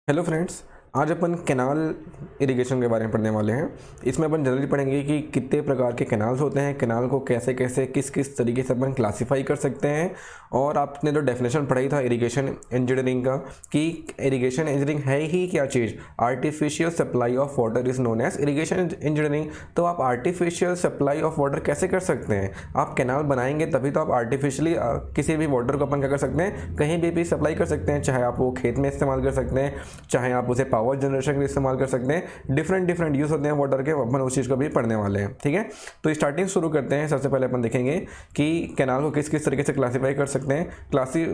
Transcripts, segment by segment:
Hello friends, आज अपन canal irrigation के बारे में पढ़ने वाले हैं। इसमें अपन जनरली पढ़ेंगे कि कितने प्रकार के कैनाल्स होते हैं, कैनाल को कैसे कैसे किस किस तरीके से अपन क्लासिफाई कर सकते हैं। और आपने जो डेफिनेशन पढ़ाई था इरिगेशन इंजीनियरिंग का कि इरिगेशन इंजीनियरिंग है ही क्या चीज़, artificial supply of water is known as irrigation engineering. तो आप आर्टिफिशियल सप्लाई ऑफ वाटर कैसे कर सकते हैं? आप कैनाल बनाएंगे तभी तो आप आर्टिफिशियली किसी भी वाटर को अपन क्या कर सकते हैं, कहीं भी सप्लाई कर सकते हैं। चाहे आप वो खेत में इस्तेमाल कर सकते हैं, चाहे आप उसे पावर जनरेशन के लिए इस्तेमाल कर सकते हैं। डिफरेंट यूज होते हैं वाटर के, अपन उस चीज़ को भी पढ़ने वाले हैं। ठीक है, तो स्टार्टिंग शुरू करते हैं। सबसे पहले अपन देखेंगे कि कैनाल को किस किस तरीके से क्लासीफाई कर सकते हैं।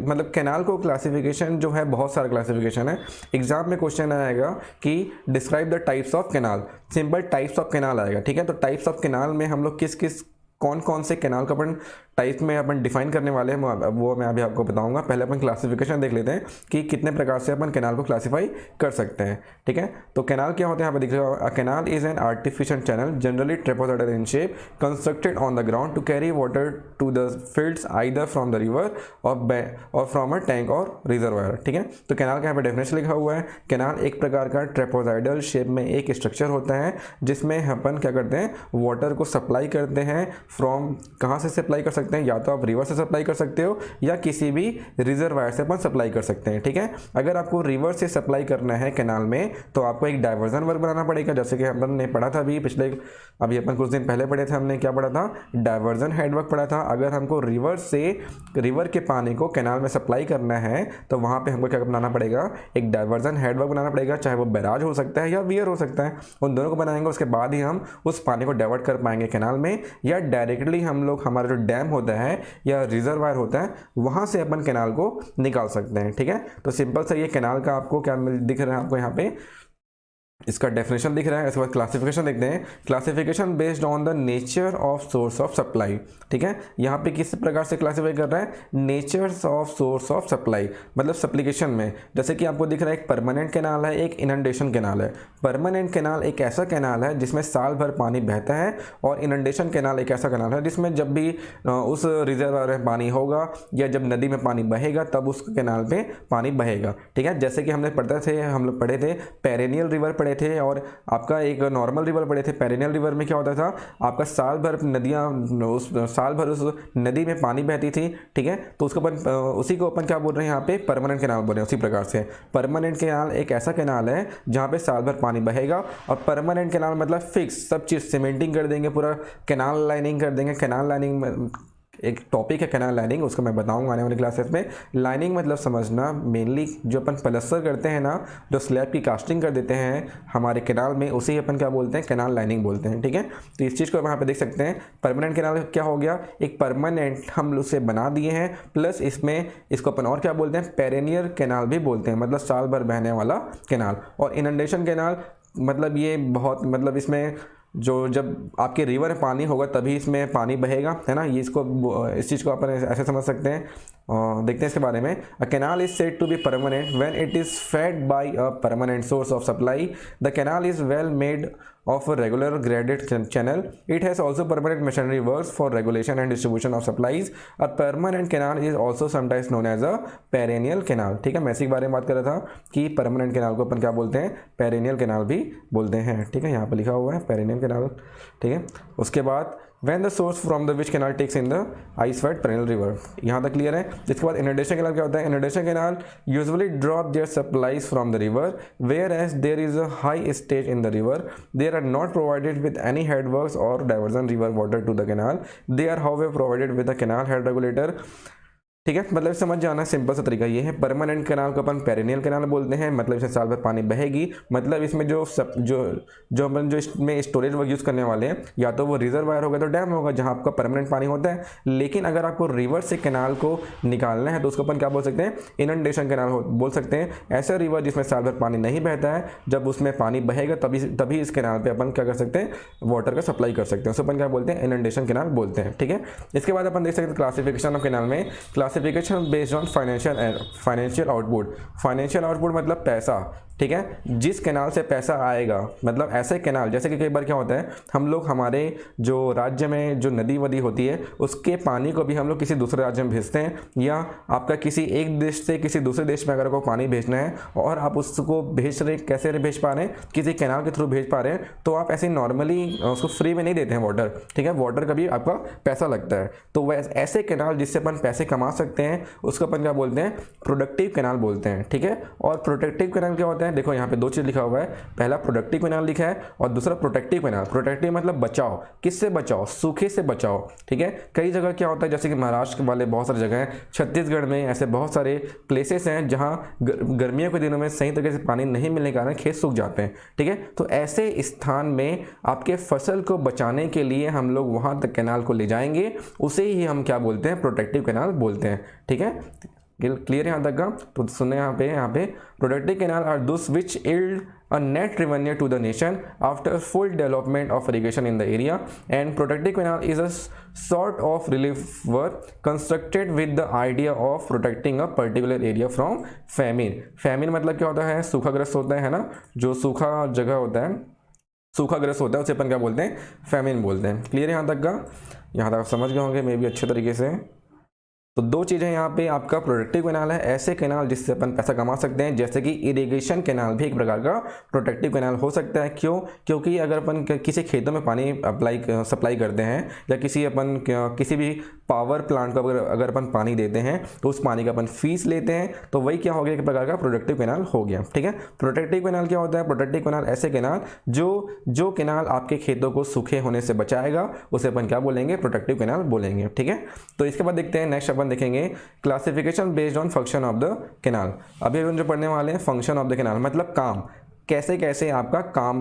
मतलब कैनाल को क्लासिफिकेशन जो है, बहुत सारा क्लासिफिकेशन है। एग्जाम में क्वेश्चन आएगा कि describe the types of canal, simple types of canal आएगा। ठीक है, तो टाइप्स ऑफ कैनाल में हम लोग किस किस कौन कौन से कैनाल का अपन टाइप में अपन डिफाइन करने वाले हैं, वो मैं अभी आपको बताऊंगा। पहले अपन क्लासिफिकेशन देख लेते हैं कि कितने प्रकार से अपन कैनाल को क्लासिफाई कर सकते हैं। ठीक है, तो कैनाल क्या होते हैं यहाँ पे दिख रहे हो। Canal is an artificial channel generally trapezoidal in shape constructed on the ground to carry water to the fields either from the river or from a tank or reservoir. ठीक है, तो कैनाल का यहाँ पे डेफिनेशन लिखा हुआ है। Canal एक प्रकार का ट्रेपेजॉइडल शेप में एक स्ट्रक्चर होता है जिसमें अपन क्या करते हैं, वाटर को सप्लाई करते हैं। फ्रॉम कहाँ से सप्लाई कर सकते हैं, या तो आप रिवर से सप्लाई कर सकते हो या किसी भी रिजर्वायर से अपन सप्लाई कर सकते हैं। ठीक है, अगर आपको रिवर से सप्लाई करना है कैनाल में तो आपको एक डाइवर्जन वर्क बनाना पड़ेगा, जैसे कि अपन ने पढ़ा था अभी अपन कुछ दिन पहले पढ़े थे। हमने क्या पढ़ा था, डाइवर्जन हेड वर्क पढ़ा था। अगर हमको रिवर के पानी को कैनाल में सप्लाई करना है तो वहां पे हमको क्या बनाना पड़ेगा, एक डाइवर्जन हेड वर्क बनाना पड़ेगा। चाहे वो बैराज हो सकता है या वियर हो सकता है, उन दोनों को बनाएंगे। उसके बाद ही हम उस पानी को डाइवर्ट कर पाएंगे कैनाल में, या डायरेक्टली हम लोग हमारा जो डैम होता है या रिजर्वायर होता है वहां से अपन कैनाल को निकाल सकते हैं। ठीक है, तो सिंपल सा ये कैनाल का आपको क्या दिख रहा है, आपको यहाँ पे इसका डेफिनेशन दिख रहा है। इसके बाद क्लासिफिकेशन देखते हैं। Classification based on the nature of source of supply. ठीक है, यहाँ पे किस प्रकार से क्लासिफाई कर रहा है, nature of source of supply, मतलब सप्लीकेशन में। जैसे कि आपको दिख रहा है एक परमानेंट कैनाल है, एक इनंडेशन कैनाल है। परमानेंट कैनाल एक ऐसा कैनाल है जिसमें साल भर पानी बहता है, और इनंडेशन कैनाल एक ऐसा कैनाल है जिसमें जब भी उस रिजर्वायर में पानी होगा या जब नदी में पानी बहेगा तब उस कैनाल पे पानी बहेगा। ठीक है, जैसे कि हम लोग पढ़े थे पेरेनियल रिवर पढ़े थे, और आपका एक नॉर्मल रिवर पढ़े थे। पेरेनियल रिवर में क्या होता था, आपका साल भर उस नदी में पानी बहती थी। ठीक है, तो उसी को अपन क्या बोल रहे हैं यहाँ पे, परमानेंट कैनाल बोल रहे हैं। उसी प्रकार से परमानेंट कैनाल एक ऐसा कैनाल है जहाँ पे साल भर पानी बहेगा। और परमानेंट कैनाल मतलब फिक्स, सब चीज़ सीमेंटिंग कर देंगे, पूरा कैनाल लाइनिंग कर देंगे। कैनाल लाइनिंग एक टॉपिक है, कैनाल लाइनिंग, उसको मैं बताऊंगा आने वाली क्लासेस में। लाइनिंग मतलब समझना, मेनली जो अपन प्लस्तर करते हैं ना, जो स्लैब की कास्टिंग कर देते हैं हमारे कैनाल में, उसे अपन क्या बोलते हैं, कैनाल लाइनिंग बोलते हैं। ठीक है, तो इस चीज़ को यहाँ पे देख सकते हैं। परमानेंट कैनाल क्या हो गया, एक परमानेंट हम उसे बना दिए हैं, प्लस इसको अपन और क्या बोलते हैं, पेरेनियल कैनाल भी बोलते हैं, मतलब साल भर बहने वाला कैनाल। और इनंडेशन कैनाल मतलब ये बहुत, मतलब इसमें जब आपके रिवर में पानी होगा तभी इसमें पानी बहेगा, है ना। इस चीज़ को अपन ऐसे समझ सकते हैं। देखते हैं इसके बारे में। A canal is said to be permanent when it is fed by a permanent source of supply. The canal is well made of a regular graded channel. It has also permanent machinery works for regulation and distribution of supplies. A permanent canal is also sometimes known as a perennial canal. ठीक है, मैं इसी के बारे में बात कर रहा था कि परमानेंट कैनाल को अपन क्या बोलते हैं, पेरेनियल कैनाल भी बोलते हैं। ठीक है, यहाँ पर लिखा हुआ है पेरेनियल कैनाल। ठीक है, उसके बाद when the source from the which canal takes in the ice fed perennial river, यहाँ तक क्लियर है। इसके बाद इनंडेशन कैनाल क्या होता है, inundation canal usually drop their supplies from the river whereas there is a high stage in the river. They are not provided with any headworks or diversion river water to the canal. They are however provided with a canal head regulator. ठीक है, मतलब समझ जाना, simple सा तरीका ये है। Permanent canal को अपन पेरेनियल कैनाल बोलते हैं, मतलब इसमें साल भर पानी बहेगी। मतलब इसमें जो अपन जो इसमें स्टोरेज वर्क यूज़ करने वाले हैं, या तो वो रिजर्वायर होगा तो डैम होगा जहाँ आपका परमानेंट पानी होता है। लेकिन अगर आपको रिवर से कैनाल को निकालना है तो उसको अपन क्या बोल सकते हैं, इनंडेशन कैनाल बोल सकते हैं। ऐसा रिवर जिसमें साल भर पानी नहीं बहता है, जब उसमें पानी बहेगा तभी इस कैनाल पर अपन क्या कर सकते हैं, वाटर का सप्लाई कर सकते हैं। उसको अपन क्या बोलते हैं, इनंडेशन कैनाल बोलते हैं। ठीक है, इसके बाद अपन देख सकते हैं क्लासिफिकेशन ऑफ कैनाल में। Classification based on financial output. Financial output मतलब पैसा, ठीक है, जिस कैनाल से पैसा आएगा, मतलब ऐसे कैनाल, जैसे कि कई बार क्या होता है, हम लोग हमारे जो राज्य में जो नदी वदी होती है उसके पानी को भी हम लोग किसी दूसरे राज्य में भेजते हैं, या आपका किसी एक देश से किसी दूसरे देश में अगर आपको पानी भेजना है और आप उसको भेज रहे, कैसे भेज पा रहे हैं, किसी कैनाल के थ्रू भेज पा रहे हैं, तो आप ऐसे नॉर्मली उसको फ्री में नहीं देते हैं वाटर, ठीक है, वाटर का भी आपका पैसा लगता है। तो वह ऐसे कैनाल जिससे अपन पैसे कमा सकते हैं उसको अपन क्या बोलते हैं, प्रोडक्टिव कैनाल बोलते हैं, ठीक है। और प्रोडक्टिव कैनाल क्या होता है, देखो यहाँ पे दो चीज लिखा हुआ है, पहला प्रोडक्टिव कैनाल लिखा है और दूसरा प्रोटेक्टिव कैनाल। प्रोटेक्टिव मतलब बचाओ, किससे बचाओ, सूखे से बचाओ, ठीक है। कई जगह क्या होता है, जैसे कि महाराष्ट्र वाले बहुत सारी जगह हैं, छत्तीसगढ़ में ऐसे बहुत सारे प्लेसेस हैं जहाँ गर्मियों के दिनों में सही तरीके से पानी नहीं मिलने के कारण खेत सूख जाते हैं, ठीक है। तो ऐसे स्थान में आपके फसल को बचाने के लिए हम लोग वहाँ तक कैनाल को ले जाएंगे, उसे ही हम क्या बोलते हैं, प्रोटेक्टिव कैनाल बोलते हैं, ठीक है। क्लियर यहाँ तक का? तो सुनने यहाँ पे protective canal are those which yield a net revenue to the nation after full development of irrigation in the area, and protective canal is a sort of relief work constructed with the idea of protecting a particular area from famine. famine मतलब क्या होता है, सूखाग्रस्त होता है ना, जो सूखा जगह होता है, सूखाग्रस्त होता है, उसे अपन क्या बोलते हैं, फेमिन बोलते हैं। क्लियर है यहाँ तक का? यहाँ तक आप समझ गए होंगे मे भी अच्छे तरीके से। तो दो चीज़ें यहाँ पे, आपका प्रोटेक्टिव कैनाल है, ऐसे कैनाल जिससे अपन पैसा कमा सकते हैं, जैसे कि इरिगेशन कैनाल भी एक प्रकार का प्रोटेक्टिव कैनाल हो सकता है। क्यों? क्योंकि अगर अपन किसी खेतों में पानी सप्लाई करते हैं, या किसी भी पावर प्लांट को अगर अपन पानी देते हैं तो उस पानी का अपन फीस लेते हैं, तो वही क्या हो गया, एक प्रकार का प्रोटेक्टिव कैनाल हो गया, ठीक है। प्रोटेक्टिव कैनाल क्या होता है, प्रोटेक्टिव कैनाल ऐसे कैनाल जो कैनाल आपके खेतों को सूखे होने से बचाएगा, उसे अपन क्या बोलेंगे, प्रोटेक्टिव कैनाल बोलेंगे, ठीक है। तो इसके बाद देखते हैं नेक्स्ट अपन देखेंगे classification based on function of the canal. अभी अपन जो पढ़ने वाले हैं फंक्शन ऑफ द कैनाल मतलब काम, कैसे कैसे आपका काम,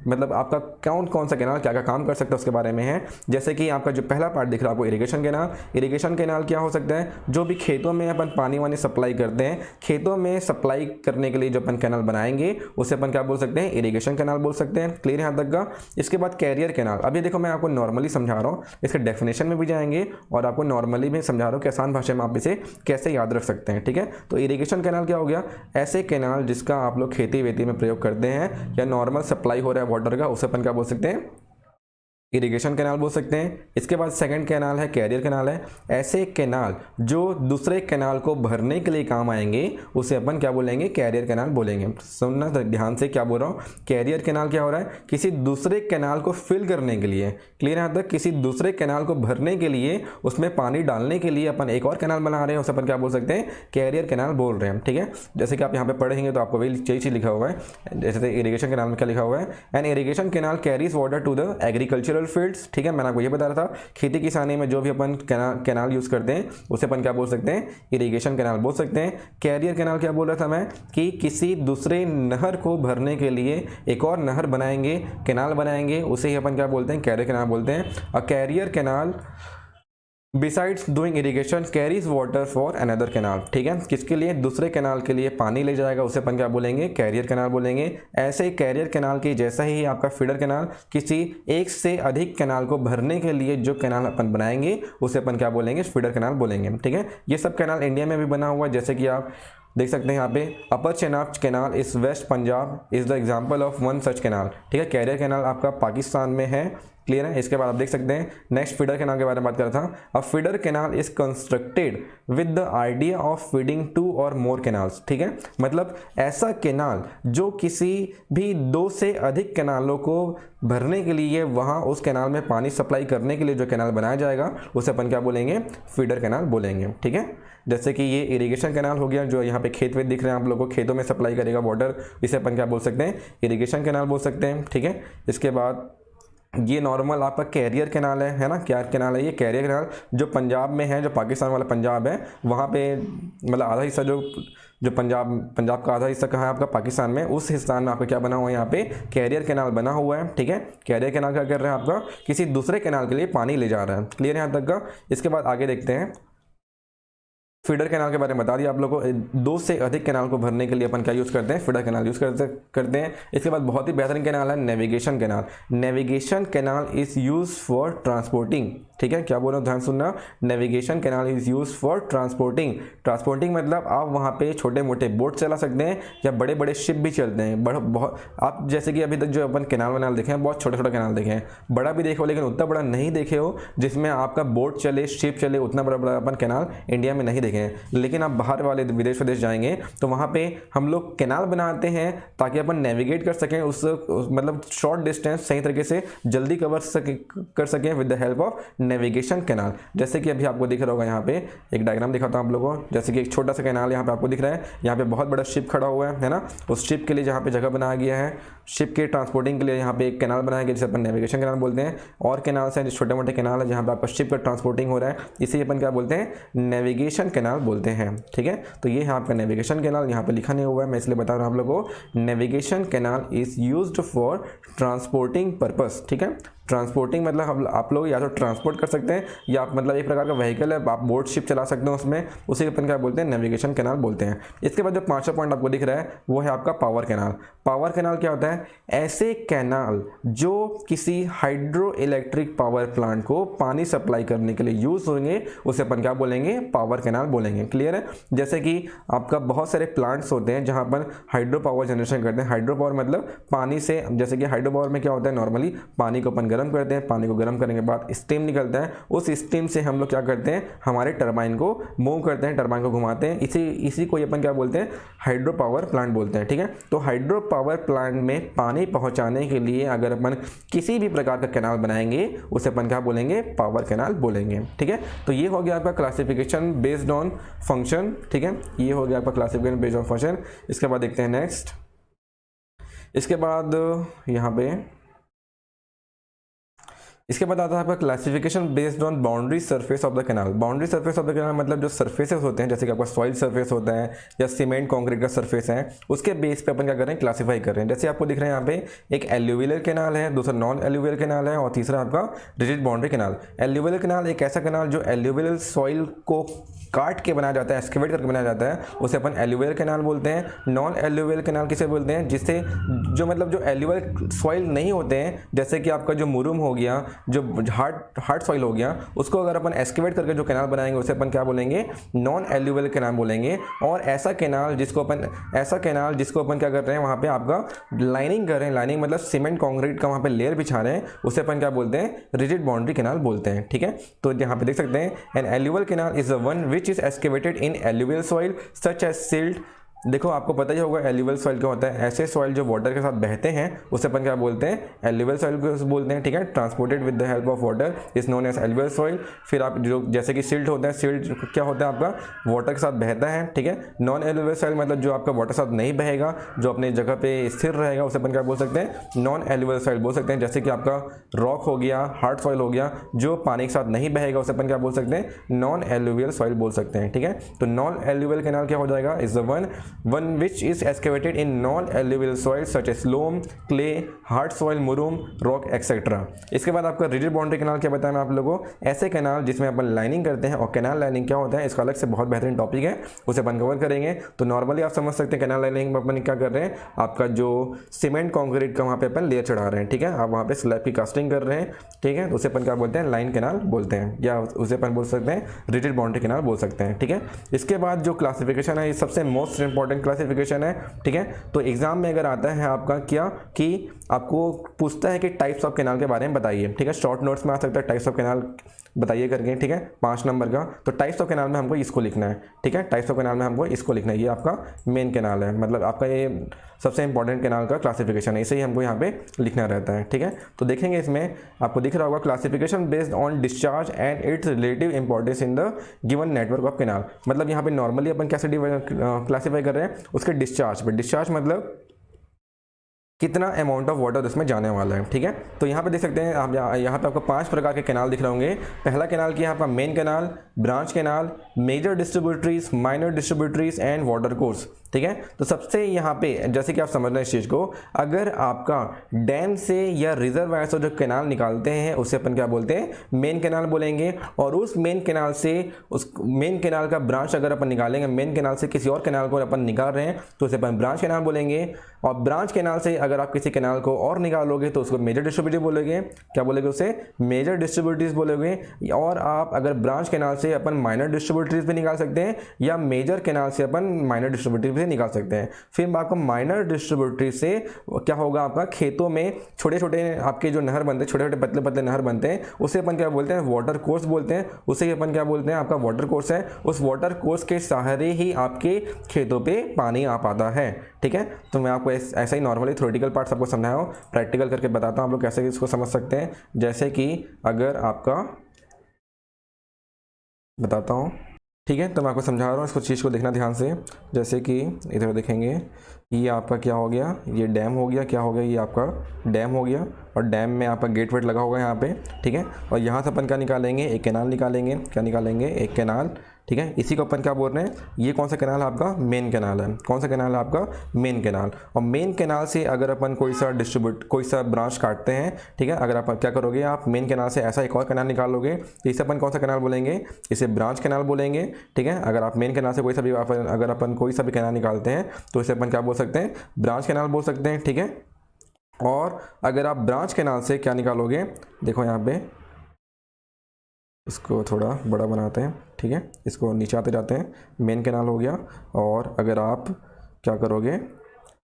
मतलब आपका कौन सा कैनाल क्या क्या काम कर सकता है उसके बारे में है। जैसे कि आपका जो पहला पार्ट दिख रहा है आपको, इरिगेशन कैनाल। इरिगेशन कैनाल क्या हो सकता है, जो भी खेतों में अपन पानी वानी सप्लाई करते हैं, खेतों में सप्लाई करने के लिए जो अपन कैनाल बनाएंगे उसे अपन क्या बोल सकते हैं, इरिगेशन कैनाल बोल सकते हैं। क्लियर यहाँ तक का? इसके बाद कैरियर कैनाल। अभी देखो मैं आपको नॉर्मली समझा रहा हूँ, इसके डेफिनेशन में भी जाएंगे और आपको नॉर्मली भी समझा रहा हूँ कि आसान भाषा में आप इसे कैसे याद रख सकते हैं, ठीक है। तो इरिगेशन कैनाल क्या हो गया, ऐसे कैनाल जिसका आप लोग खेती वेती में प्रयोग करते हैं, या नॉर्मल सप्लाई हो रहा है वाटर का, उसे अपन क्या बोल सकते हैं, इरिगेशन कैनाल बोल सकते हैं। इसके बाद सेकंड कैनाल है कैरियर कैनाल है। ऐसे कैनाल जो दूसरे कैनाल को भरने के लिए काम आएंगे उसे अपन क्या बोलेंगे, कैरियर कैनाल बोलेंगे। सुनना ध्यान से क्या बोल रहा हूँ, कैरियर कैनाल क्या हो रहा है, किसी दूसरे कैनाल को फिल करने के लिए। क्लियर यहाँ तक? किसी दूसरे कैनाल को भरने के लिए, उसमें पानी डालने के लिए अपन एक और कैनाल बना रहे हैं, उसे अपन क्या बोल सकते हैं, कैरियर कैनाल बोल रहे हैं, ठीक है। जैसे कि आप यहाँ पे पढ़ेंगे तो आपको वही चीज लिखा हुआ है, जैसे इरिगेशन कैनाल में क्या लिखा हुआ है, an irrigation canal carries water to the agricultural fields, ठीक है। मैंने आपको ये बता रहा था, खेती किसानी में जो भी अपन कैनाल यूज करते हैं उसे अपन क्या बोल सकते हैं, इरिगेशन कैनाल बोल सकते हैं। कैरियर कैनाल क्या बोल रहा था मैं, कि किसी दूसरे नहर को भरने के लिए एक और नहर बनाएंगे, कैनाल बनाएंगे, उसे ही अपन क्या बोलते हैं, कैरियर कैनाल बोलते हैं। A carrier canal besides doing irrigation carries water for another canal, ठीक है। किसके लिए, दूसरे कैनाल के लिए पानी ले जाएगा, उसे अपन क्या बोलेंगे, कैरियर कैनाल बोलेंगे। ऐसे कैरियर कैनाल की जैसा ही आपका फीडर कैनाल, किसी एक से अधिक कैनाल को भरने के लिए जो कैनाल अपन बनाएंगे उसे अपन क्या बोलेंगे, फीडर कैनाल बोलेंगे, ठीक है। ये सब कैनाल इंडिया में भी बना हुआ है, जैसे कि आप देख सकते हैं यहाँ पे, upper Chenab canal is West Punjab is the example of one such canal, ठीक है। कैरियर कैनाल आपका पाकिस्तान में है, क्लियर है। इसके बाद आप देख सकते हैं नेक्स्ट फीडर कैनाल के बारे में बात कर रहा था। A feeder canal is constructed with the idea of feeding two or more canals, ठीक है। मतलब ऐसा कैनाल जो किसी भी दो से अधिक कैनालों को भरने के लिए, वहाँ उस कैनाल में पानी सप्लाई करने के लिए जो कैनाल बनाया जाएगा उसे अपन क्या बोलेंगे, फीडर कैनाल बोलेंगे, ठीक है। जैसे कि ये इरिगेशन कैनाल हो गया, जो यहाँ पे खेत वेत दिख रहे हैं आप लोगों को, खेतों में सप्लाई करेगा वाटर, इसे अपन क्या बोल सकते हैं, इरिगेशन कैनाल बोल सकते हैं, ठीक है। इसके बाद ये नॉर्मल आपका कैरियर कैनाल है ना, क्या कैनाल है ये, कैरियर कैनाल जो पंजाब में है, जो पाकिस्तान वाला पंजाब है, वहाँ पे मतलब आधा हिस्सा जो पंजाब का आधा हिस्सा कहाँ है आपका, पाकिस्तान में, उस हिस्सा में आपका क्या बना हुआ है, यहाँ पे कैरियर कैनाल बना हुआ है, ठीक है। कैरियर कैनाल क्या कर रहा है आपका, किसी दूसरे कैनाल के लिए पानी ले जा रहा है। क्लियर है यहाँ तक का? इसके बाद आगे देखते हैं फीडर कैनाल के बारे में बता दिया आप लोगों को। 2 से अधिक कैनाल को भरने के लिए अपन क्या यूज़ करते हैं, फीडर कैनाल यूज़ करते हैं। इसके बाद बहुत ही बेहतरीन कैनाल है navigation canal. Navigation canal is use for transporting, ठीक है, क्या बोल रहा हूँ ध्यान सुनना, navigation canal is use for transporting. Transporting मतलब आप वहाँ पे छोटे मोटे बोट चला सकते हैं या बड़े बड़े शिप भी चलते हैं। बहुत आप जैसे कि अभी तक जो अपन कैनाल देखे हैं, बहुत छोटे छोटे कैनाल देखे हैं, बड़ा भी देखे हो लेकिन उतना बड़ा नहीं देखे हो जिसमें आपका बोट चले, शिप चले, उतना बड़ा बड़ा अपन कैनाल इंडिया में नहीं देखे हैं। लेकिन आप बाहर वाले विदेश जाएंगे तो वहाँ पे हम लोग कैनाल बनाते हैं ताकि अपन नेविगेट कर सकें, उस मतलब शॉर्ट डिस्टेंस सही तरीके से जल्दी कर सकें with the help of navigation canal. जैसे कि अभी आपको दिख रहा होगा, यहाँ पे एक डायग्राम दिखाता हूँ आप लोगों को। जैसे कि एक छोटा सा कैनाल यहाँ पे आपको दिख रहा है, यहाँ पे बहुत बड़ा शिप खड़ा हुआ है ना, उस शिप के लिए जहाँ पे जगह बनाया गया है, शिप के ट्रांसपोर्टिंग के लिए यहाँ पे एक कैनाल बनाया गया जिसे अपन नेविगेशन कैनाल बोलते हैं। और कैनाल्स हैं जो छोटे मोटे कैनाल है जहाँ पे आपका शिप का ट्रांसपोर्टिंग हो रहा है, इसे अपन क्या बोलते हैं, नेविगेशन कैनाल बोलते हैं, ठीक है। तो ये है आपका नेविगेशन कैनाल, यहाँ पे लिखा नहीं हुआ है, मैं इसलिए बता रहा हूँ आप लोगों को। Navigation canal is used for transporting purpose, ठीक है। ट्रांसपोर्टिंग मतलब आप लोग या तो ट्रांसपोर्ट कर सकते हैं या आप मतलब एक प्रकार का व्हीकल है, आप बोट शिप चला सकते हैं उसमें, उसे अपन क्या बोलते हैं, नेविगेशन कैनाल बोलते हैं। इसके बाद जो 5वां पॉइंट आपको दिख रहा है वो है आपका पावर कैनाल। पावर कैनाल क्या होता है, ऐसे कैनाल जो किसी हाइड्रो इलेक्ट्रिक पावर प्लांट को पानी सप्लाई करने के लिए यूज होंगे, उसे अपन क्या बोलेंगे, पावर कैनाल बोलेंगे। क्लियर है। जैसे कि आपका बहुत सारे प्लांट्स होते हैं जहां पर हाइड्रो पावर जनरेशन करते हैं। हाइड्रो पावर मतलब पानी से, जैसे कि हाइड्रो पावर में क्या होता है, नॉर्मली पानी को अपन गर्म करते हैं, पानी को गर्म करने के बाद स्टीम निकलता है, उस स्टीम से हम लोग क्या करते हैं, हमारे टरबाइन को मूव करते हैं, टरबाइन को घुमाते हैं, इसी को अपन क्या बोलते हैं, हाइड्रो पावर प्लांट बोलते हैं, ठीक है। तो हाइड्रो पावर प्लांट में पानी पहुंचाने के लिए अगर अपन किसी भी प्रकार का कैनाल बनाएंगे उसे अपन क्या बोलेंगे, पावर कैनाल बोलेंगे, ठीक है। तो ये हो गया आपका क्लासिफिकेशन बेस्ड ऑन फंक्शन, ठीक है, ये हो गया आपका क्लासिफिकेशन बेस्ड ऑन फंक्शन। इसके बाद देखते हैं नेक्स्ट। इसके बाद यहाँ पे इसके बाद आता है आपका classification based on boundary surface of the canal. Boundary surface of the canal मतलब जो सरफेसेस होते हैं, जैसे कि आपका सॉइल सरफेस होता है या सीमेंट कंक्रीट का सरफेस है, उसके बेस पे अपन क्या कर रहे हैं, क्लासीफाई कर रहे हैं। जैसे आपको दिख रहा है यहाँ पे एक एल्यूवियल कैनाल है, दूसरा नॉन एल्यूवियल कैनाल है और तीसरा आपका rigid boundary canal. Alluvial canal एक ऐसा कैनाल जो एल्यूवियल सॉइल को काट के बनाया जाता है, एक्सकेवेट करके बनाया जाता है, उसे अपन एल्यूवियल कैनाल बोलते हैं। नॉन एल्यूवियल कैनाल किसे बोलते हैं, जिससे जो मतलब जो एल्यूवियल सॉइल नहीं होते हैं, जैसे कि आपका जो मुरुम हो गया, जो हार्ड सॉइल हो गया, उसको अगर अपन एक्सकेवेट करके जो कैनाल बनाएंगे उसे अपन क्या बोलेंगे, नॉन एल्यूवियल कैनाल बोलेंगे। और ऐसा कैनाल जिसको अपन क्या कर रहे हैं, वहाँ पे आपका लाइनिंग कर रहे हैं, लाइनिंग मतलब सीमेंट कॉन्क्रीट का वहाँ पे लेयर बिछा रहे हैं, उसे अपन क्या बोलते हैं, रिजिड बाउंड्री कैनाल बोलते हैं, ठीक है। तो यहाँ पे देख सकते हैं, an alluvial canal is the one which is excavated in alluvial soil such as silt. देखो आपको पता ही होगा एल्यूवियल सॉइल क्या होता है, ऐसे सॉइल जो वाटर के साथ बहते हैं उसे अपन क्या बोलते हैं, एल्यूवियल सॉइल को बोलते हैं, ठीक है। Transported with the help of water is known as alluvial soil. फिर आप जो जैसे कि सिल्ट होता है, सिल्ट क्या होता है, आपका वाटर के साथ बहता है, ठीक है। नॉन एल्यूवियल सॉइल मतलब जो आपका वाटर के साथ नहीं बहेगा, जो अपने जगह पे स्थिर रहेगा, उसे अपन क्या बोल सकते हैं, नॉन एल्यूवियल सॉइल बोल सकते हैं। जैसे कि आपका रॉक हो गया, हार्ड सॉइल हो गया, जो पानी के साथ नहीं बहेगा, उसे अपन क्या बोल सकते हैं, नॉन एल्यूवियल सॉइल बोल सकते हैं, ठीक है। तो नॉन एल्यूवियल कैनाल क्या हो जाएगा, is the one which is excavated in non-alluvial soil such as loam, clay, hard soil, Murum, rock, etc. इसके बाद आपका रिजिड बाउंड्री कैनाल क्या बताया मैं आप लोगों को, ऐसे कैनाल जिसमें अपन लाइनिंग करते हैं। और कैनाल लाइनिंग क्या होता है, इसका अलग से बहुत बेहतरीन टॉपिक है, उसे अपन कवर करेंगे। तो नॉर्मली आप समझ सकते हैं कैनाल लाइनिंग में अपन क्या कर रहे हैं, आपका जो सीमेंट कॉन्क्रीट का वहाँ पे अपन लेयर चढ़ा रहे हैं, ठीक है। आप वहाँ पे स्लैब की कास्टिंग कर रहे हैं, ठीक है। उसे अपन क्या बोलते हैं, लाइन कैनाल बोलते हैं, या उसे अपन बोल सकते हैं रिजिड बाउंड्री कैनाल बोल सकते हैं, ठीक है। इसके बाद जो क्लासिफिकेशन है, ये सबसे मोस्ट इंपॉर्टेंट क्लासिफिकेशन है, ठीक है। तो एग्जाम में अगर आता है आपका क्या कि आपको पूछता है कि टाइप्स ऑफ कैनाल के बारे में बताइए, ठीक है। शॉर्ट नोट्स में आ सकता है टाइप्स ऑफ कैनाल बताइए करके, ठीक है, 5 नंबर का। तो टाइप्स ऑफ कैनाल में हमको इसको लिखना है, ठीक है। टाइप्स ऑफ कैनाल में हमको इसको लिखना है, ये आपका मेन कैनाल है, मतलब आपका ये सबसे इंपॉर्टेंट कैनाल का क्लासिफिकेशन है, इसे ही हमको यहाँ पे लिखना रहता है, ठीक है। तो देखेंगे इसमें आपको दिख रहा होगा classification based on discharge and it's relative importance in the given network of canal. मतलब यहाँ पे नॉर्मली अपन कैसे क्लासीफाई कर रहे हैं, उसके डिस्चार्ज पे। डिस्चार्ज मतलब कितना अमाउंट ऑफ वाटर इसमें जाने वाला है, ठीक है। तो यहाँ पे देख सकते हैं आप, यहाँ पे आपको 5 प्रकार के कैनाल दिख रहे होंगे। पहला कैनाल की यहाँ पर main canal, branch canal, major distributaries, minor distributaries and water course. ठीक है। तो सबसे यहाँ पे जैसे कि आप समझ रहे हैं इस चीज़ को, अगर आपका डैम से या रिजर्वायर से जो कैनाल निकालते हैं उसे अपन क्या बोलते हैं, मेन कैनाल बोलेंगे। और उस मेन कैनाल से, उस मेन कैनाल का ब्रांच अगर अपन निकालेंगे, मेन कैनाल से किसी और कैनाल को अपन निकाल रहे हैं तो उसे अपन ब्रांच कैनाल बोलेंगे। और ब्रांच कैनाल से अगर आप किसी कैनाल को और निकालोगे तो उसको मेजर डिस्ट्रीब्यूटिव बोलोगे। क्या बोलेगे उसे, मेजर डिस्ट्रीब्यूटिव्स बोलोगे। और आप अगर ब्रांच कैनाल से अपन माइनर डिस्ट्रीब्यूटिव्स भी निकाल सकते हैं या मेजर कैनाल से अपन माइनर डिस्ट्रीब्यूटिव भी निकाल सकते हैं। फिर आपको माइनर डिस्ट्रीब्यूटिव से क्या होगा, आपका खेतों में छोटे छोटे आपके जो नहर बनते हैं, छोटे छोटे पतले पतले नहर बनते हैं, उसे अपन क्या बोलते हैं, वाटर कोर्स बोलते हैं। उसे अपन क्या बोलते हैं, आपका वाटर कोर्स है। उस वाटर कोर्स के सहारे ही आपके खेतों पे पानी आ पाता है। ठीक है, तो मैं आपको ऐसा ही नॉर्मली थ्योरेटिकल पार्ट सबको समझाया हूँ, प्रैक्टिकल करके बताता हूँ आप लोग कैसे इसको समझ सकते हैं। जैसे कि अगर आपका बताता हूँ, ठीक है, तो मैं आपको समझा रहा हूँ, इसको चीज़ को देखना ध्यान से। जैसे कि इधर देखेंगे, ये आपका क्या हो गया, ये डैम हो गया, क्या हो गया, ये आपका डैम हो गया। और डैम में आपका गेट वेट लगा होगा यहाँ पे, ठीक है। और यहाँ से अपन क्या निकालेंगे, एक कैनाल निकालेंगे। क्या निकालेंगे, एक कैनाल, ठीक है। इसी को अपन क्या बोल रहे हैं, ये कौन सा कैनाल है आपका, मेन कैनाल है। कौन सा कैनाल है आपका, मेन कैनाल। और मेन कैनाल से अगर अपन कोई सा ब्रांच काटते हैं, ठीक है, अगर आप क्या करोगे, आप मेन कैनाल से ऐसा एक और कैनाल निकालोगे तो इसे अपन कौन सा कैनाल बोलेंगे, इसे ब्रांच कैनाल बोलेंगे। ठीक है, अगर आप मेन कैनाल से अगर अपन कोई सा भी कैनाल निकालते हैं तो इसे अपन क्या बोल सकते हैं, ब्रांच कैनाल बोल सकते हैं। ठीक है, और अगर आप ब्रांच कैनाल से क्या निकालोगे, देखो यहाँ पे, इसको थोड़ा बड़ा बनाते हैं, ठीक है, इसको नीचे आते जाते हैं, मेन कैनाल हो गया। और अगर आप क्या करोगे,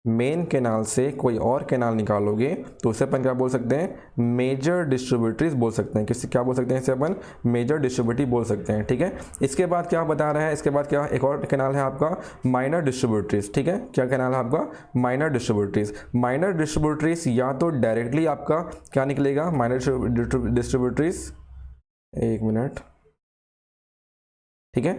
मेन कैनाल से कोई और कैनाल निकालोगे तो उसे अपन क्या बोल सकते हैं, मेजर डिस्ट्रीब्यूटरीज बोल सकते हैं। किसी क्या बोल सकते हैं, इसे अपन मेजर डिस्ट्रीब्यूटिव बोल सकते हैं। ठीक है, इसके बाद क्या बता रहा है, इसके बाद क्या एक और कैनाल है आपका, माइनर डिस्ट्रीब्यूटरीज। ठीक है, क्या कैनाल है आपका, माइनर डिस्ट्रीब्यूटरीज। माइनर डिस्ट्रीब्यूटरीज या तो डायरेक्टली आपका क्या निकलेगा, माइनर डिस्ट्रीब्यूटरीज, एक मिनट, ठीक है।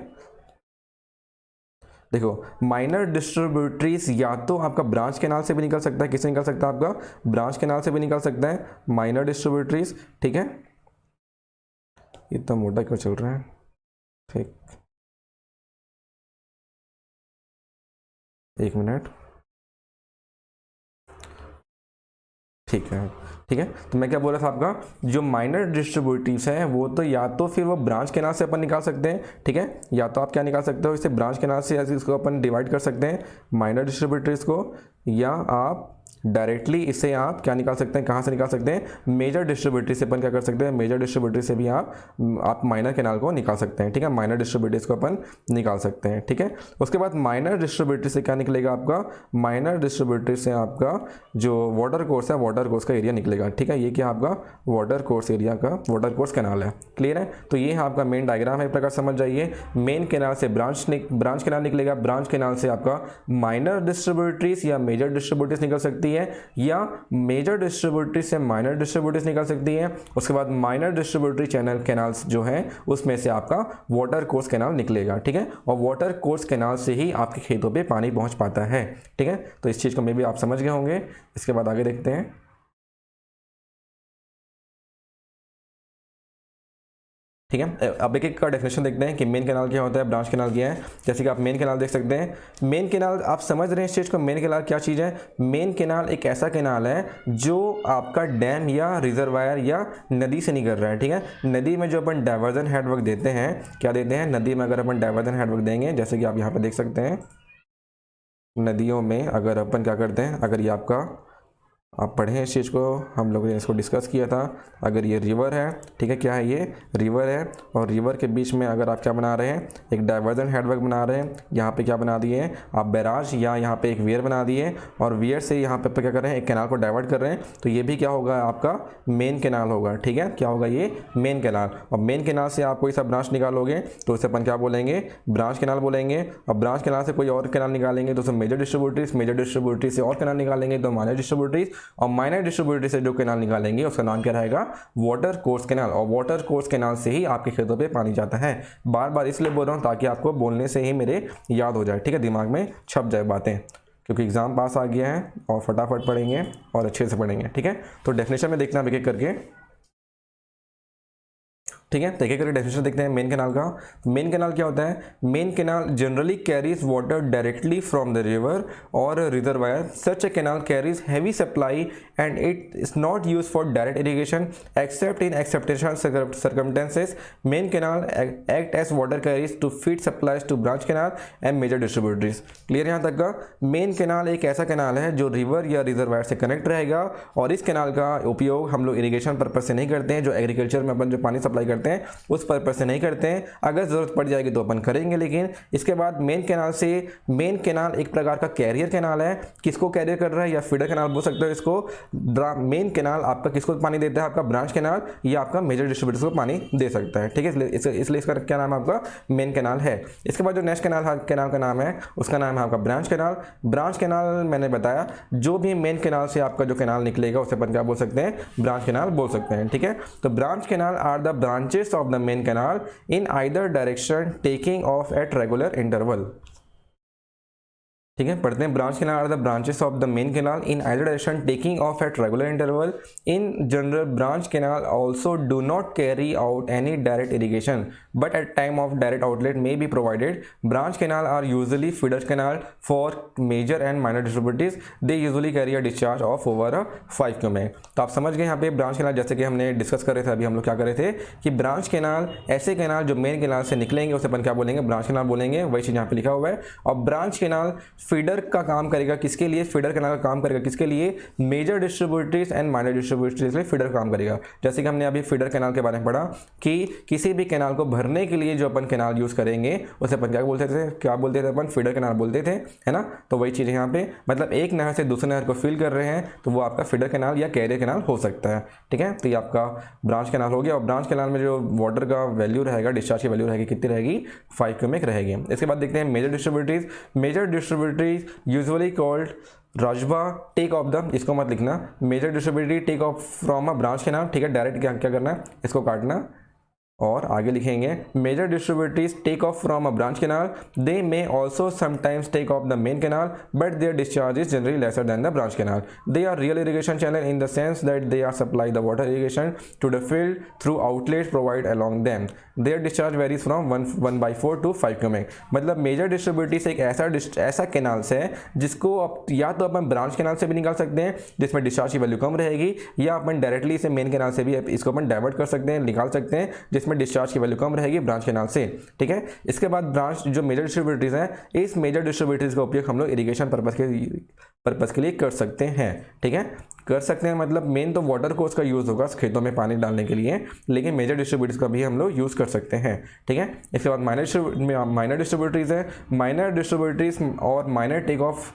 देखो, माइनर डिस्ट्रीब्यूटरीज या तो आपका ब्रांच कैनाल से भी निकल सकता है, किससे निकल सकता है, आपका ब्रांच कैनाल से भी निकल सकता है, माइनर डिस्ट्रीब्यूटरीज। ठीक है, इतना मोटा क्यों चल रहा है, ठीक, एक मिनट, ठीक है, ठीक है। तो मैं क्या बोल रहा था, आपका जो माइनर डिस्ट्रीब्यूटिव्स हैं वो तो या तो फिर वो ब्रांच कैनाल से अपन निकाल सकते हैं, ठीक है, या तो आप क्या निकाल सकते हो, इसे ब्रांच कैनाल से इसको अपन डिवाइड कर सकते हैं माइनर डिस्ट्रीब्यूटिव्स को, या आप डायरेक्टली इसे आप क्या निकाल सकते हैं, कहाँ से निकाल सकते हैं, मेजर डिस्ट्रीब्यूटिव से अपन क्या कर सकते हैं, मेजर डिस्ट्रीब्यूटिव से भी आप माइनर कैनाल को निकाल सकते हैं। ठीक है, माइनर डिस्ट्रीब्यूटिव को अपन निकाल सकते हैं। ठीक है, उसके बाद माइनर डिस्ट्रीब्यूटिव से क्या निकलेगा आपका, माइनर डिस्ट्रीब्यूटिव से आपका जो वाटर कोर्स है, वाटर कोर्स का एरिया निकलेगा। ठीक है, ये क्या आपका वाटर कोर्स एरिया का वाटर कोर्स कैनाल है। क्लियर है, तो ये आपका मेन डायग्राम है, एक प्रकार समझ जाइए। मेन कैनाल से ब्रांच कैनाल निकलेगा, ब्रांच कैनाल से आपका माइनर डिस्ट्रीब्यूटरीज या मेजर डिस्ट्रीब्यूटरीज निकल सकती है, या मेजर डिस्ट्रीब्यूटरी से माइनर डिस्ट्रीब्यूटरीज निकल सकती है। उसके बाद माइनर डिस्ट्रीब्यूटरी चैनल कैनाल्स जो है उसमें से आपका वाटर कोर्स कैनाल निकलेगा। ठीक है, और वाटर कोर्स कैनाल से ही आपके खेतों पे पानी पहुंच पाता है। ठीक है, तो इस चीज को मे भी आप समझ गए होंगे। इसके बाद आगे देखते हैं। ठीक है, अब एक एक का डेफिनेशन देखते हैं कि मेन कैनाल क्या होता है, ब्रांच कैनाल क्या है। जैसे कि आप मेन कैनाल देख सकते हैं, मेन कैनाल आप समझ रहे हैं इस चीज़ को, मेन कैनाल क्या चीज़ है, मेन कैनाल एक ऐसा कैनाल है जो आपका डैम या रिजर्वायर या नदी से निकल रहा है। ठीक है, नदी में जो अपन डाइवर्जन हेडवर्क देते हैं, क्या देते हैं, नदी में अगर अपन डाइवर्जन हेडवर्क देंगे, जैसे कि आप यहाँ पर देख सकते हैं, नदियों में अगर अपन क्या करते हैं, अगर ये आपका आप पढ़ें इस चीज़ को, हम लोगों ने इसको डिस्कस किया था। अगर ये रिवर है, ठीक है, क्या है, ये रिवर है, और रिवर के बीच में अगर आप क्या बना रहे हैं, एक डाइवर्जन हेडवर्क बना रहे हैं, यहाँ पे क्या बना दिए हैं आप, बैराज, या यहाँ पे एक वियर बना दिए, और वियर से यहाँ पे क्या कर रहे हैं, एक कैनाल को डाइवर्ट कर रहे हैं, तो ये भी क्या होगा, आपका मेन कैनाल होगा। ठीक है, क्या होगा, ये मेन कैनाल। और मेन कैनाल से आप कोई सा ब्रांच निकालोगे तो उसे अपन क्या बोलेंगे, ब्रांच कैनाल बोलेंगे। और ब्रांच कैनाल से कोई और कैनाल निकालेंगे तो उसे मेजर डिस्ट्रीब्यूटरीज, मेजर डिस्ट्रीब्यूटरी से और कैनाल निकालेंगे तो माइनर डिस्ट्रीब्यूटरीज, और माइनर डिस्ट्रीब्यूटरी से जो कैनाल निकालेंगे उसका नाम क्या रहेगा, वाटर कोर्स कैनाल। और वाटर कोर्स कैनाल से ही आपके खेतों पे पानी जाता है। बार बार इसलिए बोल रहा हूँ ताकि आपको बोलने से ही मेरे याद हो जाए, ठीक है, दिमाग में छप जाए बातें, क्योंकि एग्जाम पास आ गया है और फटाफट पढ़ेंगे और अच्छे से पढ़ेंगे। ठीक है, तो डेफिनेशन में देखना एक एक करके। ठीक है, तो एक करके डेफिनेशन देखते हैं मेन कैनाल का। मेन कैनाल क्या होता है? Main canal generally carries water directly from the river or reservoir. Such a canal carries heavy supply and it is not use for direct irrigation except in exceptional circumstances. Main canal act as water carries to feed supplies to branch canal and major distributaries. Clear यहाँ तक का? Main canal एक ऐसा canal है जो river या reservoir से connect रहेगा और इस कैनाल का उपयोग हम लोग इरिगेशन पर्पज से नहीं करते हैं, जो एग्रीकल्चर में अपन जो पानी सप्लाई करते हैं उस पर्पज से नहीं करते हैं। अगर ज़रूरत पड़ जाएगी तो अपन करेंगे, लेकिन इसके बाद मेन कैनाल से, मेन कैनाल एक प्रकार का कैरियर कैनाल है। किसको कैरियर कर रहा है? या फीडर कैनाल बोल सकते हो इसको। मेन कैनाल आपका किसको पानी देता है? आपका ब्रांच कैनाल या आपका मेजर डिस्ट्रीब्यूटर्स को पानी दे सकता है। ठीक है, इसलिए इसका क्या नाम है? आपका मेन कैनाल है। इसके बाद जो नेक्स्ट कैनाल का नाम है उसका नाम है आपका ब्रांच कैनाल। ब्रांच कैनाल मैंने बताया, जो भी मेन कैनाल से आपका जो कैनाल निकलेगा उसे अपन क्या बोल सकते हैं? ब्रांच कैनाल बोल सकते हैं। ठीक है, तो branch canal are the branches of the main canal in either direction taking off at regular interval. ठीक है, पढ़ते हैं। Branch canal are the branches of the main canal in either direction taking off at regular interval. In general branch canal also do not carry out any direct irrigation but at time of direct outlet may be provided. Branch canal are usually feeder canal for major and minor distributors. They usually carry a discharge of over a 5 cumec. तो आप समझ गए यहाँ पे branch canal, जैसे कि हमने discuss कर रहे थे अभी, हम लोग क्या कर रहे थे कि ब्रांच कैनाल ऐसे कैनाल जो मेन कैनाल से निकलेंगे उसे अपन क्या बोलेंगे? ब्रांच कैनाल बोलेंगे। वही चीज़ यहाँ पे लिखा हुआ है। और ब्रांच कैनाल फीडर का काम करेगा किसके लिए? फीडर कैनाल का काम करेगा किसके लिए? Major distributors and minor distributors के लिए फीडर काम करेगा। जैसे कि हमने अभी फीडर कैनाल के बारे में पढ़ा कि किसी भी कैनाल को भरने के लिए जो अपन कैनाल यूज करेंगे उसे अपन क्या बोलते थे? क्या बोलते थे अपन? फीडर कैनाल बोलते थे, है ना। तो वही चीज़ यहाँ पे, मतलब एक नहर से दूसरे नहर को फिल कर रहे हैं तो वो आपका फीडर कैनाल या कैरियर कैनाल हो सकता है। ठीक है, तो ये आपका ब्रांच कैनाल हो गया। और ब्रांच कैनाल में जो वाटर का वैल्यू रहेगा, डिस्चार्ज की वैल्यू रहेगी, कितनी रहेगी? 5 क्यूमेक रहेगी। इसके बाद देखते हैं major distributaries. Major distributaries usually called rajbaha take off the, इसको मत लिखना, major distributary take off from a branch canal. ठीक है, डायरेक्ट क्या करना है? इसको काटना और आगे लिखेंगे major distributaries take off from a branch canal. They may also sometimes take off the main canal but their discharge is generally lesser than the branch canal. They are real irrigation channel in the sense that they are supply the water irrigation to the field through outlets provide along them. Their discharge varies from 1/4 to 5 cumec. मतलब major distributaries एक ऐसा canal से है जिसको या तो अपन branch canal से भी निकाल सकते हैं जिसमें डिस्चार्ज की वैल्यू कम रहेगी, या अपन डायरेक्टली इसे मेन कैनाल से भी इसको अपन डाइवर्ट कर सकते हैं, निकाल सकते हैं, जिसमें डिस्चार्ज की वैल्यू कम रहेगी ब्रांच कैनाल से। ठीक है, इसके बाद ब्रांच जो मेजर डिस्ट्रीब्यूटरीज हैं, इस मेजर डिस्ट्रीब्यूटरीज का उपयोग हम लोग इरिगेशन पर्पस के लिए कर सकते हैं। ठीक है, कर सकते हैं मतलब मेन तो वाटर कोर्स का यूज़ होगा खेतों में पानी डालने के लिए, लेकिन मेजर डिस्ट्रीब्यूटर्स का भी हम लोग यूज़ कर सकते हैं। ठीक है, इसके बाद माइनर डिस्ट्रीब्यूटरीज है। माइनर डिस्ट्रीब्यूटरीज और minor take off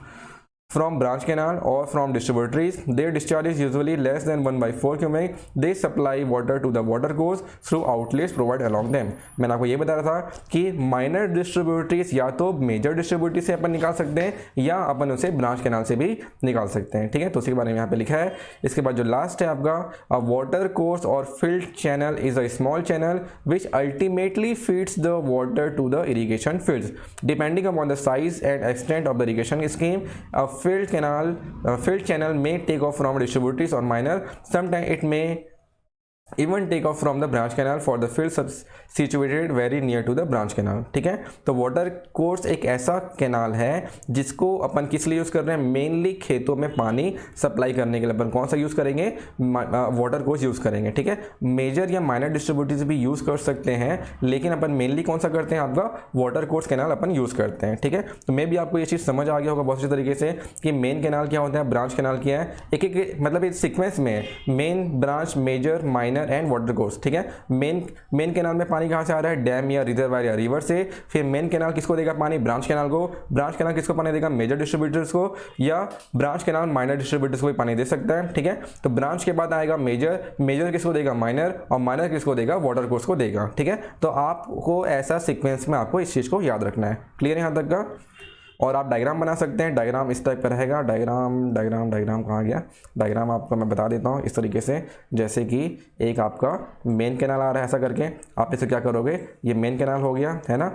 from branch canal or from distributaries. Their discharge is usually less than 1/4 cubic. They supply water to the water course through outlets provided along them. मैंने आपको ये बता रहा था कि minor distributaries या तो मेजर डिस्ट्रीब्यूटरी से अपन निकाल सकते हैं या अपन उसे ब्रांच कैनाल से भी निकाल सकते हैं। ठीक है, तो उसी के बारे में यहाँ पे लिखा है। इसके बाद जो लास्ट है आपका वाटर कोर्स और field channel is a small channel which ultimately feeds the water to the irrigation fields depending upon the size and extent of the irrigation scheme. Field channel may take off from distributaries or minor. Sometimes it may even take off from the branch canal for the field situated very near to the branch canal. ठीक है, तो water course एक ऐसा canal है जिसको अपन किस लिए use कर रहे हैं? मेनली खेतों में पानी सप्लाई करने के लिए अपन कौन सा यूज़ करेंगे? वाटर कोर्स यूज़ करेंगे। ठीक है, मेजर या माइनर डिस्ट्रीब्यूटर्स भी यूज़ कर सकते हैं, लेकिन अपन मेनली कौन सा करते हैं? आपका वाटर कोर्स कैनाल अपन यूज़ करते हैं। ठीक है, तो मे भी आपको ये चीज़ समझ आ गया होगा बहुत अच्छे तरीके से कि मेन कैनाल क्या होता है, ब्रांच कैनाल क्या है। एक मतलब इस सीक्वेंस में main, branch, major, minor and water course. ठीक है, मेन कैनाल में पानी कहाँ से आ रहा है? डैम या रिजर्वायर या रिवर से। फिर मेन कैनाल किसको देगा पानी? ब्रांच कैनाल को। ब्रांच कैनाल किसको पानी देगा? मेजर डिस्ट्रीब्यूटर्स को, या ब्रांच कैनाल माइनर डिस्ट्रीब्यूटर्स को भी पानी दे सकता है। ठीक है, तो ब्रांच के बाद आएगा मेजर, मेजर किसको देगा? माइनर, और माइनर किसको देगा? वाटर कोर्स को देगा। ठीक है, तो आपको ऐसा सीक्वेंस में आपको इस चीज़ को याद रखना है। क्लियर है यहाँ तक का? और आप डायग्राम बना सकते हैं। डायग्राम इस टाइप का रहेगा। डायग्राम कहाँ गया? डायग्राम आपको मैं बता देता हूँ इस तरीके से, जैसे कि एक आपका मेन कैनाल आ रहा है ऐसा करके, आप इसे क्या करोगे? ये मेन कैनाल हो गया है ना,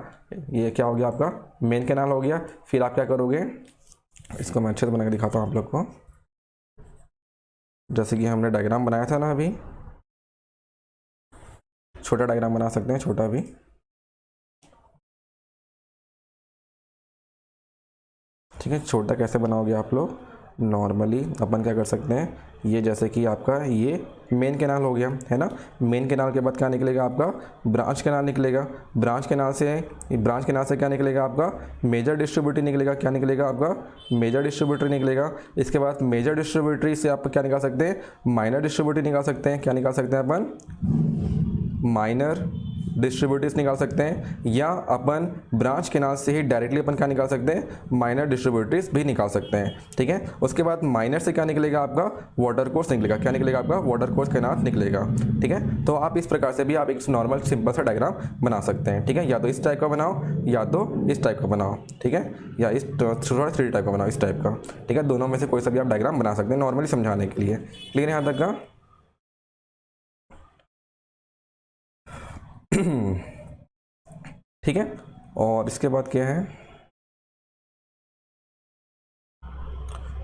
ये क्या हो गया आपका? मेन कैनाल हो गया। फिर आप क्या करोगे? इसको मैं अच्छे से बना के दिखाता हूँ आप लोग को, जैसे कि हमने डायग्राम बनाया था ना अभी। छोटा डायग्राम बना सकते हैं, छोटा भी। ठीक है, छोटा कैसे बनाओगे आप लोग, नॉर्मली अपन क्या कर सकते हैं, ये जैसे कि आपका ये मेन कैनाल हो गया है ना, मेन कैनाल के बाद क्या निकलेगा आपका ब्रांच कैनाल निकलेगा, ब्रांच कैनाल से क्या निकलेगा आपका मेजर डिस्ट्रीब्यूटरी निकलेगा, क्या निकलेगा आपका मेजर डिस्ट्रीब्यूटरी निकलेगा। इसके बाद मेजर डिस्ट्रीब्यूटरी से आप क्या निकाल सकते हैं, माइनर डिस्ट्रीब्यूटरी निकाल सकते हैं, क्या निकाल सकते हैं अपन माइनर डिस्ट्रीब्यूटरीज निकाल सकते हैं, या अपन ब्रांच कैनाल से ही डायरेक्टली अपन क्या निकाल सकते हैं माइनर डिस्ट्रीब्यूटरीज भी निकाल सकते हैं। ठीक है, उसके बाद माइनर से क्या निकलेगा आपका वाटर कोर्स निकलेगा, क्या निकलेगा आपका वाटर कोर्स कैनाल निकलेगा। ठीक है, तो आप इस प्रकार से भी आप एक नॉर्मल सिंपल सा डायग्राम बना सकते हैं। ठीक है, या तो इस टाइप का बनाओ या तो इस टाइप का बनाओ। ठीक है, या इस थोड़ा 3D टाइप का बनाओ, इस टाइप का। ठीक है, दोनों में से कोई सा भी आप डायग्राम बना सकते हैं नॉर्मली समझाने के लिए। क्लियर है यहाँ तक का? ठीक है, और इसके बाद क्या है,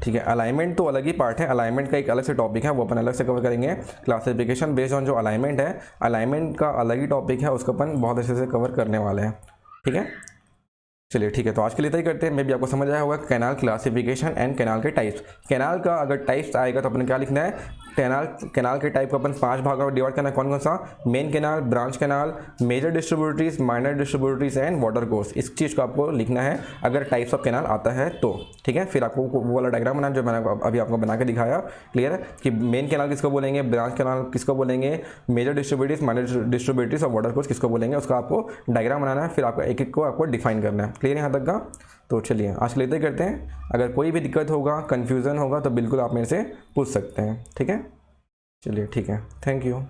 ठीक है, अलाइनमेंट तो अलग ही पार्ट है, अलाइनमेंट का एक अलग से टॉपिक है, वो अपन अलग से कवर करेंगे। क्लासिफिकेशन बेस्ड ऑन जो अलाइनमेंट है, अलाइनमेंट का अलग ही टॉपिक है, उसको अपन बहुत अच्छे से कवर करने वाले हैं। ठीक है, चलिए ठीक है, तो आज के लिए इतना ही करते हैं। मे भी आपको समझ आया होगा कैनाल क्लासिफिकेशन एंड कैनाल के टाइप्स। कैनाल का अगर टाइप्स आएगा तो अपन क्या लिखना है, कैनाल के टाइप को अपन 5 भागों में डिवाइड करना है। कौन कौन सा, main canal, branch canal, major distributaries, minor distributaries and water course. इस चीज़ को आपको लिखना है अगर टाइप्स ऑफ कैनाल आता है तो। ठीक है, फिर आपको वो वाला डायग्राम बनाना जो मैंने अभी आपको बना के दिखाया। क्लियर है कि मेन कैनाल किसको बोलेंगे, ब्रांच कैनाल किसको बोलेंगे, मेजर डिस्ट्रीब्यूटरीज, माइनर डिस्ट्रीब्यूटरीज और वाटर कोर्स किसको बोलेंगे, उसका आपको डायग्राम बनाना है, फिर आपको एक एक को आपको डिफाइन करना है। क्लियर है यहाँ तक का? तो चलिए आज के लिए इतना ही करते हैं। अगर कोई भी दिक्कत होगा, कन्फ्यूज़न होगा तो बिल्कुल आप मेरे से पूछ सकते हैं। ठीक है, चलिए ठीक है, थैंक यू।